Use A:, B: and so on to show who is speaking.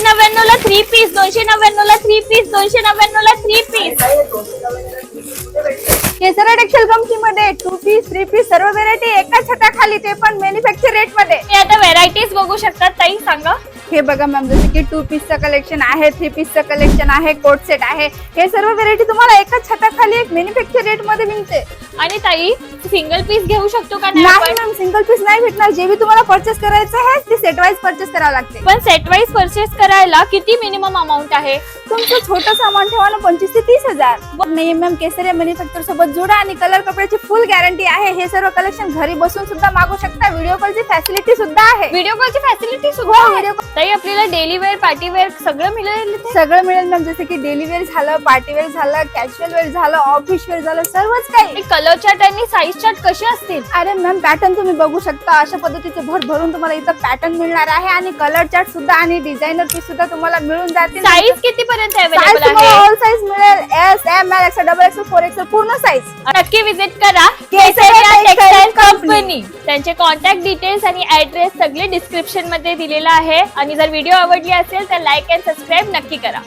A: 299 ला 3 पीस, 299 ला 3 पीस, 299 ला 3 पीस.
B: केसरा टेक्सटाईल कंपनीमध्ये 2 पीस 3 पीस सर्व व्हेरायटी एका छताखाली, ते पण मॅन्युफॅक्चर रेट मध्ये.
A: हे आता व्हेरायटीज बघू शकतात ताई, सांगा.
B: हे बघा मॅम, जसे की 2 पीसचं कलेक्शन आहे, 3 पीसचं कलेक्शन आहे, कोट सेट आहे. हे सर्व व्हेरायटी तुम्हाला एकाच छताखाली एक मॅन्युफॅक्चर रेट मध्ये मिळते.
A: आणि ताई सिंगल पीस घेऊ शकतो का
B: नाही
A: आपण?
B: मॅम, सिंगल पीस नाही भेटणार. जे बी तुम्हाला परचेस करायचं आहे ते सेट वाईज परचेस करावं लागते.
A: पण सेट वाईज परचेस करायला किती मिनिमम अमाउंट आहे?
B: तुमचं छोटं सामान ठेवा ना, 25 ते 30,000. नाही मॅम, केसरिया मॅन्युफॅक्चर सोबत जोडा आणि कलर कपड्याची फुल गॅरंटी आहे. हे सर्व कलेक्शन घरी बसून सुद्धा मागू शकता. व्हिडिओ कॉलची फॅसिलिटी सुद्धा आहे.
A: व्हिडिओ कॉलची फॅसिलिटी सुद्धा
B: हो,
A: आहे.
B: व्हिडिओ कॉल
A: ताई आपल्याला डेली वेअर, पार्टी वेअर सगळं मिळेल इथे?
B: सगळं मिळेल मॅम. जसे की डेली वेअर झालं, पार्टी वेअर झालं, कॅज्युअल वेअर झालं, ऑफिस वेअर झालं, सर्वच काही.
A: कलर चार्ट आणि साईज चार्ट कसे असतील?
B: अरे मॅम, पॅटर्न तुम्ही बघू शकता. अशा पद्धतीचे भरून तुम्हाला इथं पॅटर्न मिळणार आहे आणि कलर चार्ट सुद्धा आणि डिझायनर पीस सुद्धा तुम्हाला मिळून जातील.
A: साईज किती पर्यंत
B: साईज
A: अवेलेबल
B: तुम्हाला
A: आहे?
B: ऑल साईज मिळेल. S, M, L, XL, double XL, 4XL पूर्ण साईज.
A: नक्की विजिट करा
B: केसरिया
A: टेक्सटाईल
B: टेक्सटाईल
A: कंपनी. त्यांचे कॉन्टॅक्ट डिटेल्स आणि ऍड्रेस सगळे डिस्क्रिप्शन मध्ये दिलेला आहे. आणि जर व्हिडिओ आवडली असेल तर लाईक अँड सबस्क्राईब नक्की करा.